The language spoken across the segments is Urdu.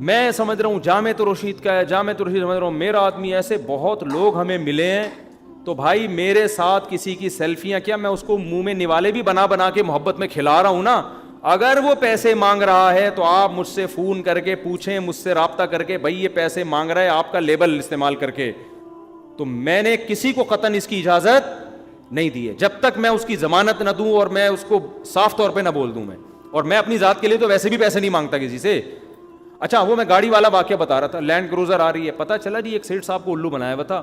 میں سمجھ رہا ہوں جامع رشید کا ہے, جامع رشید سمجھ رہا ہوں میرا آدمی, ایسے بہت لوگ ہمیں ملے ہیں. تو بھائی میرے ساتھ کسی کی سیلفیاں, کیا میں اس کو منہ میں نوالے بھی بنا بنا کے محبت میں کھلا رہا ہوں نا. اگر وہ پیسے مانگ رہا ہے تو آپ مجھ سے فون کر کے پوچھیں, مجھ سے رابطہ کر کے, بھائی یہ پیسے مانگ رہا ہے آپ کا لیبل استعمال کر کے. تو میں نے کسی کو قطعاً اس کی اجازت نہیں دی ہے جب تک میں اس کی ضمانت نہ دوں اور میں اس کو صاف طور پہ نہ بول دوں. اور میں اپنی ذات کے لیے تو ویسے بھی پیسے نہیں مانگتا کسی سے. اچھا وہ میں گاڑی والا واقعہ بتا رہا تھا, لینڈ کروزر آ رہی ہے, پتہ چلا جی ایک سیٹ صاحب کو الو بنایا ہوا تھا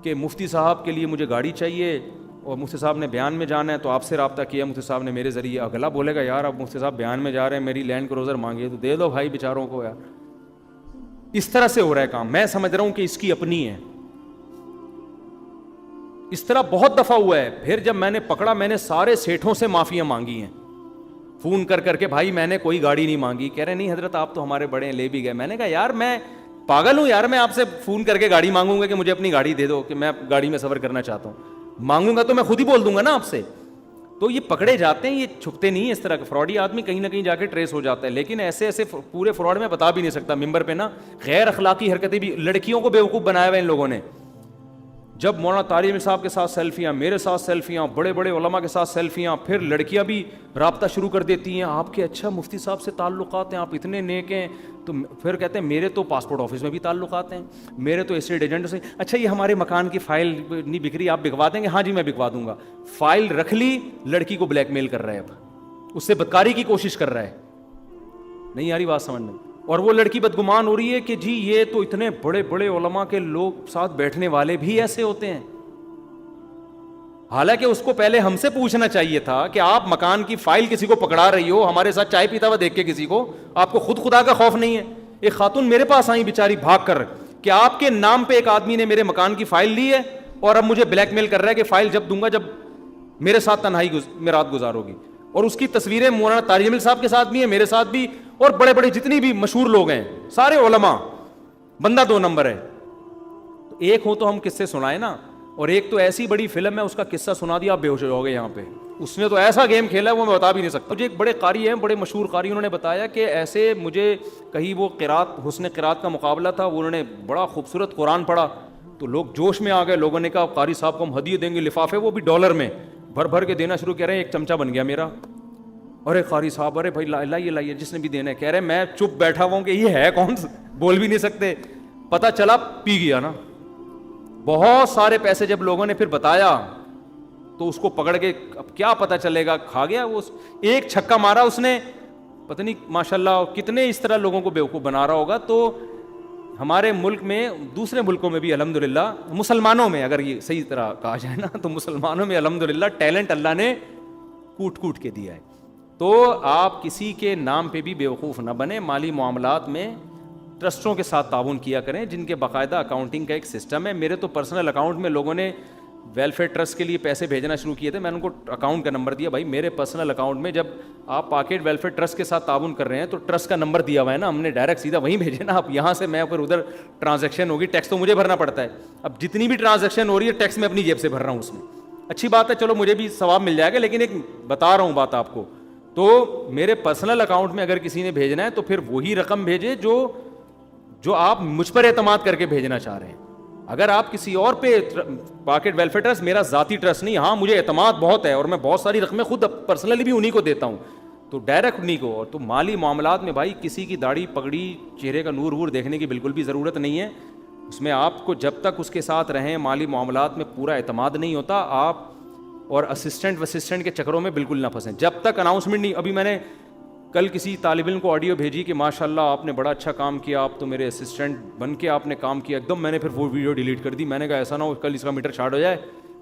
کہ مفتی صاحب کے لیے مجھے گاڑی چاہیے اور مفتی صاحب نے بیان میں جانا ہے تو آپ سے رابطہ کیا. مفتی صاحب نے میرے ذریعے, اگلا بولے گا یار اب مفتی صاحب بیان میں جا رہے ہیں, میری لینڈ کروزر مانگی ہے تو دے دو بھائی بیچاروں کو یار. اس طرح سے ہو رہا ہے کام. میں سمجھ رہا ہوں کہ اس کی اپنی ہے. اس طرح بہت دفعہ ہوا ہے. پھر جب میں نے پکڑا, میں نے سارے سیٹھوں سے معافیاں مانگی ہیں فون کر کر کے, بھائی میں نے کوئی گاڑی نہیں مانگی. کہہ رہے نہیں حضرت آپ تو ہمارے بڑے ہیں, لے بھی گئے. میں نے کہا یار میں پاگل ہوں یار, میں آپ سے فون کر کے گاڑی مانگوں گا کہ مجھے اپنی گاڑی دے دو کہ میں گاڑی میں سفر کرنا چاہتا ہوں. مانگوں گا تو میں خود ہی بول دوں گا نا آپ سے. تو یہ پکڑے جاتے ہیں, یہ چھپتے نہیں ہیں اس طرح کے. فراڈی آدمی کہیں نہ کہیں جا کے ٹریس ہو جاتا ہے. لیکن ایسے ایسے پورے فراڈ میں بتا بھی نہیں سکتا ممبر پہ نا. غیر اخلاقی حرکتیں بھی, لڑکیوں کو بیوقوف بنایا ہوا ان لوگوں نے. جب مولانا طارق صاحب کے ساتھ سیلفیاں, میرے ساتھ سیلفیاں, بڑے بڑے علماء کے ساتھ سیلفیاں, پھر لڑکیاں بھی رابطہ شروع کر دیتی ہیں, آپ کے اچھا مفتی صاحب سے تعلقات ہیں, آپ اتنے نیک ہیں. تو پھر کہتے ہیں میرے تو پاسپورٹ آفس میں بھی تعلقات ہیں, میرے تو اسٹیٹ ایجنٹ سے. اچھا یہ ہمارے مکان کی فائل نہیں بک رہی, آپ بکوا دیں گے؟ ہاں جی میں بکوا دوں گا. فائل رکھ لی, لڑکی کو بلیک میل کر رہا ہے, اب اس سے بدکاری کی کوشش کر رہا ہے. نہیں آ رہی بات سمجھ میں؟ اور وہ لڑکی بدگمان ہو رہی ہے کہ جی یہ تو اتنے بڑے بڑے علماء کے لوگ ساتھ بیٹھنے والے بھی ایسے ہوتے ہیں. حالانکہ اس کو پہلے ہم سے پوچھنا چاہیے تھا کہ آپ مکان کی فائل کسی کو پکڑا رہی ہو, ہمارے ساتھ چائے پیتا ہوا دیکھ کے کسی کو, آپ کو خود خدا کا خوف نہیں ہے. ایک خاتون میرے پاس آئی بیچاری بھاگ کر کہ آپ کے نام پہ ایک آدمی نے میرے مکان کی فائل لی ہے اور اب مجھے بلیک میل کر رہا ہے کہ فائل جب دوں گا جب میرے ساتھ تنہائی میں رات گزاروگی. اور اس کی تصویریں مولانا طارق جمیل صاحب کے ساتھ بھی ہیں, میرے ساتھ بھی, اور بڑے بڑے جتنی بھی مشہور لوگ ہیں سارے علماء. بندہ 2 نمبر ہے. تو ایک ہو تو ہم قصے سنائے نا, اور ایک تو ایسی بڑی فلم ہے اس کا قصہ سنا دیا آپ بے ہوش ہو گئے یہاں پہ. اس نے تو ایسا گیم کھیلا ہے وہ میں بتا بھی نہیں سکتا. مجھے ایک بڑے قاری ہیں, بڑے مشہور قاری, انہوں نے بتایا کہ ایسے مجھے کہیں وہ قرات, حسن قرات کا مقابلہ تھا, وہ انہوں نے بڑا خوبصورت قرآن پڑھا تو لوگ جوش میں آ گئے. لوگوں نے کہا قاری صاحب کو ہم ہدیے دیں گے, لفافے وہ بھی ڈالر میں بھر بھر کے دینا شروع کر رہے ہیں. ایک چمچہ بن گیا میرا. ارے قاری صاحب, ارے بھائی لائیے لائیے جس نے بھی دینا ہے. کہہ رہے میں چپ بیٹھا ہوا ہوں کہ یہ ہے کون, بول بھی نہیں سکتے. پتہ چلا پی گیا نا. بہت سارے پیسے جب لوگوں نے پھر بتایا تو اس کو پکڑ کے, اب کیا پتہ چلے گا, کھا گیا وہ. ایک چھکا مارا اس نے, پتہ نہیں ماشاءاللہ کتنے اس طرح لوگوں کو بیوقوف بنا رہا ہوگا. تو ہمارے ملک میں, دوسرے ملکوں میں بھی الحمدللہ, مسلمانوں میں اگر یہ صحیح طرح کہا جائے نا, تو مسلمانوں میں الحمدللہ ٹیلنٹ اللہ نے کوٹ کوٹ کے دیا ہے. تو آپ کسی کے نام پہ بھی بیوقوف نہ بنے. مالی معاملات میں ٹرسٹوں کے ساتھ تعاون کیا کریں جن کے باقاعدہ اکاؤنٹنگ کا ایک سسٹم ہے. میرے تو پرسنل اکاؤنٹ میں لوگوں نے ویلفیئر ٹرسٹ کے لیے پیسے بھیجنا شروع کیے تھے, میں نے ان کو اکاؤنٹ کا نمبر دیا. بھائی میرے پرسنل اکاؤنٹ میں جب آپ پاکٹ ویلفیئر ٹرسٹ کے ساتھ تعاون کر رہے ہیں تو ٹرسٹ کا نمبر دیا ہوا ہے نا, ہم نے ڈائریکٹ سیدھا وہیں بھیجے نا. آپ یہاں سے میں پھر ادھر ٹرانزیکشن ہوگی, ٹیکس تو مجھے بھرنا پڑتا ہے. اب جتنی بھی ٹرانزیکشن ہو رہی ہے ٹیکس میں اپنی جیب سے بھر رہا ہوں اس میں. اچھی بات ہے, چلو مجھے بھی ثواب مل جائے گا, لیکن ایک بتا رہا ہوں بات آپ کو. تو میرے پرسنل اکاؤنٹ میں اگر کسی نے بھیجنا ہے تو پھر وہی رقم بھیجے جو آپ مجھ پر اعتماد کر کے بھیجنا چاہ رہے ہیں. اگر آپ کسی اور پہ, پاکٹ ویلفیئر ٹرسٹ میرا ذاتی ٹرسٹ نہیں, ہاں مجھے اعتماد بہت ہے اور میں بہت ساری رقمیں خود پرسنلی بھی انہی کو دیتا ہوں, تو ڈائریکٹ انہی کو. اور تو مالی معاملات میں بھائی کسی کی داڑھی پگڑی, چہرے کا نور وور دیکھنے کی بالکل بھی ضرورت نہیں ہے. اس میں آپ کو جب تک اس کے ساتھ رہیں مالی معاملات میں پورا اعتماد نہیں ہوتا, آپ اور اسسٹنٹ کے چکروں میں بالکل نہ پھنسیں جب تک اناؤنسمنٹ نہیں. ابھی میں نے کل کسی طالب علم کو آڈیو بھیجی کہ ماشاء اللہ آپ نے بڑا اچھا کام کیا, آپ تو میرے اسسٹنٹ بن کے آپ نے کام کیا. ایک دم میں نے پھر وہ ویڈیو ڈیلیٹ کر دی. میں نے کہا ایسا نہ ہو کل اس کا میٹر شارٹ ہو جائے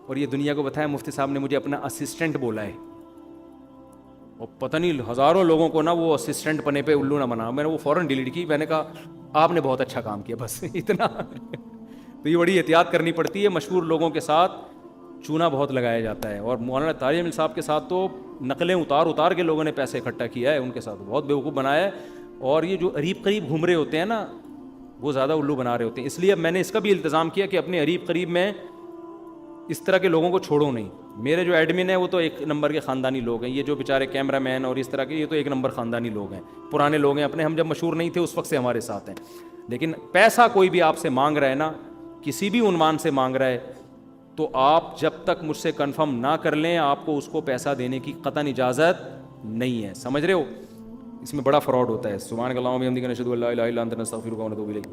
اور یہ دنیا کو بتایا مفتی صاحب نے مجھے اپنا اسسٹنٹ بولا ہے, اور پتہ نہیں ہزاروں لوگوں کو نا وہ اسسٹنٹ بنے پہ الو نہ بنا. میں نے وہ فوراً ڈیلیٹ کی. میں نے کہا آپ نے بہت اچھا کام کیا, بس اتنا. تو یہ بڑی احتیاط کرنی پڑتی ہے. مشہور لوگوں کے ساتھ چونا بہت لگایا جاتا ہے. اور مولانا طارق جمیل صاحب کے ساتھ تو نقلیں اتار کے لوگوں نے پیسے اکٹھا کیا ہے, ان کے ساتھ بہت بیوقوف بنایا ہے. اور یہ جو قریب قریب گھوم رہے ہوتے ہیں نا, وہ زیادہ الو بنا رہے ہوتے ہیں. اس لیے اب میں نے اس کا بھی التزام کیا کہ اپنے قریب قریب میں اس طرح کے لوگوں کو چھوڑو نہیں. میرے جو ایڈمن ہے وہ تو ایک نمبر کے خاندانی لوگ ہیں, یہ جو بیچارے کیمرہ مین اور اس طرح کے, یہ تو ایک نمبر خاندانی لوگ ہیں, پرانے لوگ ہیں اپنے, ہم جب مشہور نہیں تھے اس وقت سے ہمارے ساتھ ہیں. لیکن پیسہ کوئی بھی آپ سے مانگ رہا ہے نا, کسی بھی عنوان سے مانگ رہا ہے, تو آپ جب تک مجھ سے کنفرم نہ کر لیں آپ کو اس کو پیسہ دینے کی قطعاً اجازت نہیں ہے. سمجھ رہے ہو, اس میں بڑا فراڈ ہوتا ہے. سبحانک اللہم و بحمدک نشہد ان لا الہ الا انت نستغفرک و نتوب الیک.